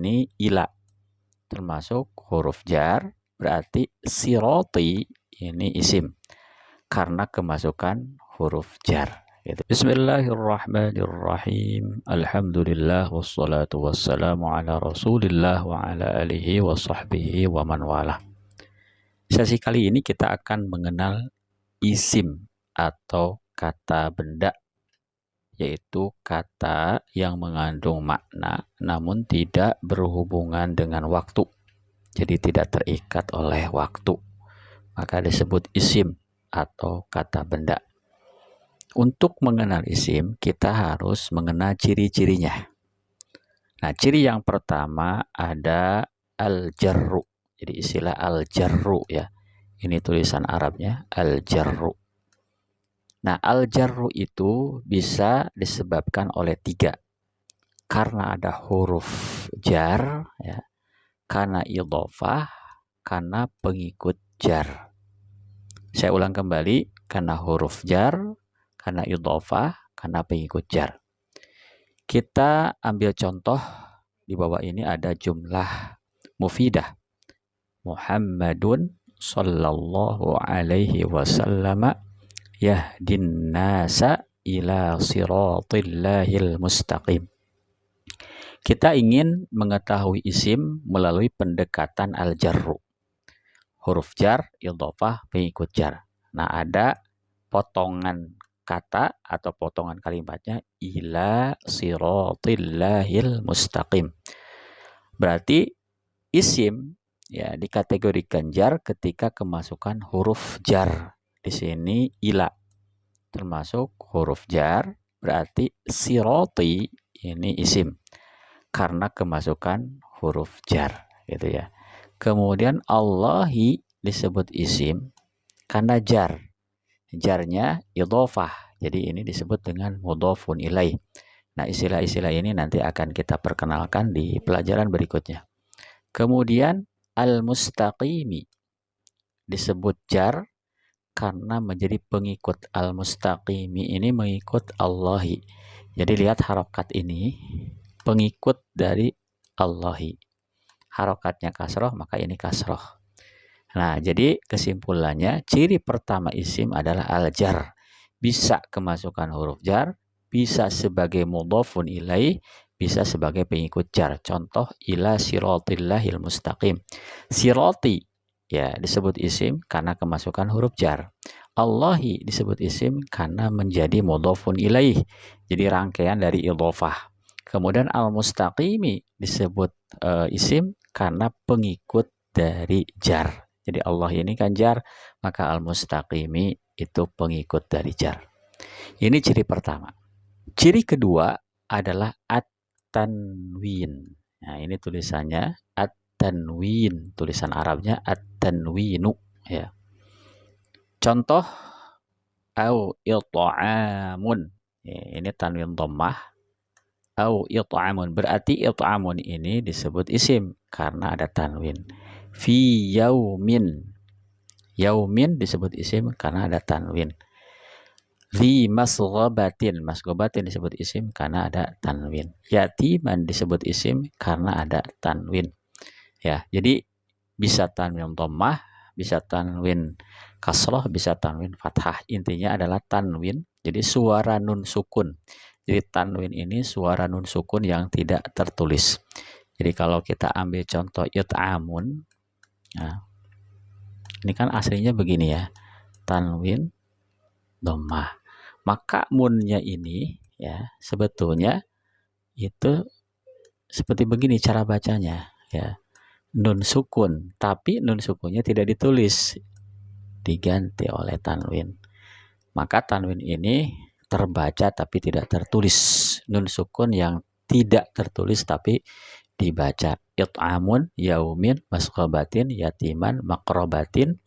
ini ila, termasuk huruf jar, berarti siroti ini isim karena kemasukan huruf jar. Gitu. Bismillahirrahmanirrahim. Alhamdulillah wassalatu wassalamu ala Rasulillah wa ala alihi wa sahbihi wa man wala. Sesi kali ini kita akan mengenal isim atau kata benda, yaitu kata yang mengandung makna namun tidak berhubungan dengan waktu. Jadi tidak terikat oleh waktu. Maka disebut isim atau kata benda. Untuk mengenal isim, kita harus mengenal ciri-cirinya. Nah, ciri yang pertama ada al-jarru. Jadi istilah al-jarru ya. Ini tulisan Arabnya, al-jarru. Nah, al-jarru itu bisa disebabkan oleh 3. Karena ada huruf jar, ya, karena idhofah, karena pengikut jar. Saya ulang kembali, karena huruf jar, karena idhofah, karena pengikut jar. Kita ambil contoh, di bawah ini ada jumlah mufidah. Muhammadun sallallahu alaihi wasallam yahdin nasa ila siratillahil mustaqim. Kita ingin mengetahui isim melalui pendekatan al-jarru. Huruf jar, idhofah, pengikut jar. Nah, ada potongan kata atau potongan kalimatnya ila siratillahil mustaqim. Berarti isim ya dikategorikan jar ketika kemasukan huruf jar. Di sini ila termasuk huruf jar, berarti sirati ini isim karena kemasukan huruf jar gitu ya. Kemudian Allahi disebut isim karena jar. Jarnya idhofah. Jadi ini disebut dengan mudhofun ilaih. Nah, istilah-istilah ini nanti akan kita perkenalkan di pelajaran berikutnya. Kemudian al-mustaqimi disebut jar karena menjadi pengikut. Al-mustaqimi ini mengikut Allahi. Jadi lihat harokat ini pengikut dari Allahi. Harokatnya kasroh, maka ini kasroh. Nah, jadi kesimpulannya, ciri pertama isim adalah al-jar. Bisa kemasukan huruf jar, bisa sebagai mudhofun ilaih, bisa sebagai pengikut jar. Contoh, ila siratillahil mustaqim. Sirati, ya disebut isim karena kemasukan huruf jar. Allahi disebut isim karena menjadi mudhofun ilaih. Jadi rangkaian dari idhofah. Kemudian al-mustaqimi disebut isim karena pengikut dari jar. Jadi Allah ini kan jar, maka al-mustaqimi itu pengikut dari jar. Ini ciri pertama. Ciri kedua adalah at-tanwin. Nah, ini tulisannya at-tanwin, tulisan Arabnya at-tanwinu ya. Contoh au it'amun. Ya, ini tanwin dhammah. Au it'amun, berarti it'amun ini disebut isim karena ada tanwin. Fi yaumin. Yaumin disebut isim karena ada tanwin. Fi masghabatin. Masghabatin disebut isim karena ada tanwin. Yatiman disebut isim karena ada tanwin. Ya, jadi bisa tanwin dhammah, bisa tanwin kasroh, bisa tanwin fathah. Intinya adalah tanwin. Jadi suara nun sukun. Jadi tanwin ini suara nun sukun yang tidak tertulis. Jadi kalau kita ambil contoh it'amun, nah, ini kan aslinya begini ya, tanwin dhammah. Maka munnya ini ya sebetulnya itu seperti begini cara bacanya ya. Nun sukun, tapi nun sukunnya tidak ditulis, diganti oleh tanwin. Maka tanwin ini terbaca tapi tidak tertulis. Nun sukun yang tidak tertulis tapi dibaca. It'amun, yaumin, masghabatin, yatiman, makrobatin,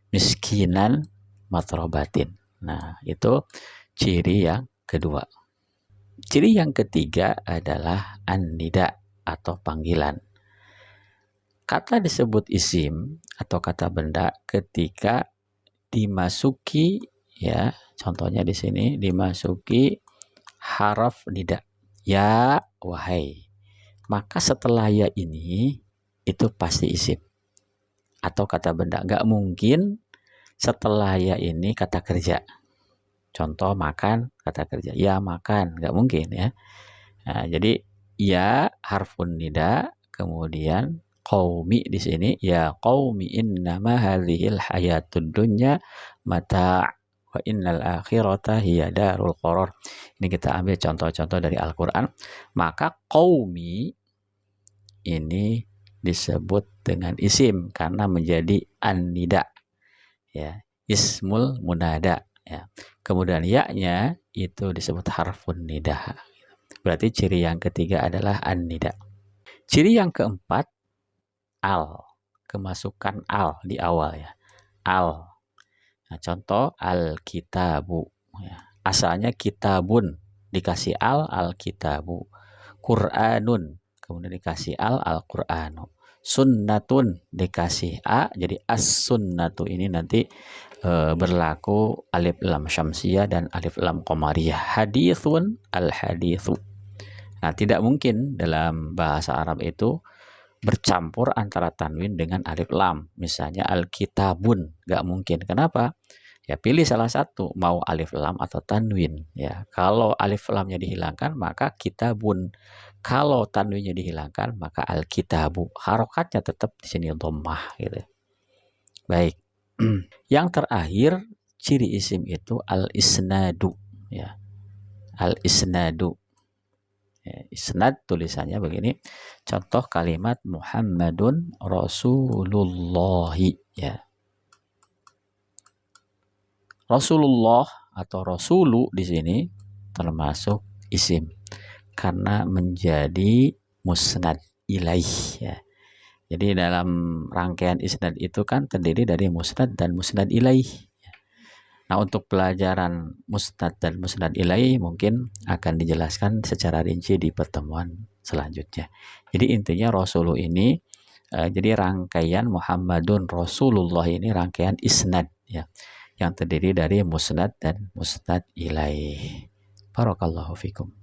miskinan, matrobatin. Nah, itu ciri yang kedua. Ciri yang ketiga adalah an-nida atau panggilan. Kata disebut isim atau kata benda ketika dimasuki ya, contohnya di sini dimasuki haraf nida. Ya, wahai. maka setelah ya ini itu pasti isim atau kata benda. Nggak mungkin setelah ya ini kata kerja. Contoh makan, kata kerja. Ya makan, nggak mungkin ya. Nah, jadi ya harfun nida, kemudian qaumi di sini ya qaumi innama hadhil hayatud dunya mata' wa innal akhirata hiya darul qarar. Ini kita ambil contoh-contoh dari Al-Qur'an. Maka qaumi ini disebut dengan isim karena menjadi an-nida ya, ismul munada ya. Kemudian ya-nya itu disebut harfun nida. Berarti ciri yang ketiga adalah an-nida. Ciri yang keempat al, kemasukan al di awal ya. Al. Nah, contoh al-kitabu ya. Asalnya kitabun dikasih al-kitabu. Qur'anun kemudian dikasih al-Qur'anu. Sunnatun dikasih a jadi as-sunnatu. Ini nanti berlaku alif lam syamsiyah dan alif lam qamariyah. Hadithun al-hadithu. Nah, tidak mungkin dalam bahasa Arab itu bercampur antara tanwin dengan alif lam. Misalnya al-kitabun, nggak mungkin. Kenapa? Ya pilih salah satu, mau alif lam atau tanwin. Ya, kalau alif lamnya dihilangkan maka kitabun. Kalau tanwinnya dihilangkan maka al-kitabu. Harokatnya tetap di sini dhammah gitu. Baik. Yang terakhir ciri isim itu al-isnadu ya. Al-isnadu. Ya, isnad tulisannya begini. Contoh kalimat Muhammadun Rasulullahi ya. Rasulullah atau Rasulu di sini termasuk isim karena menjadi musnad ilaih ya. Jadi dalam rangkaian isnad itu kan terdiri dari musnad dan musnad ilaih. Nah, untuk pelajaran musnad dan musnad ilaih mungkin akan dijelaskan secara rinci di pertemuan selanjutnya. Jadi intinya Rasulu ini jadi rangkaian Muhammadun Rasulullah ini rangkaian isnad ya, yang terdiri dari musnad dan musnad ilaih. Barakallahu fikum.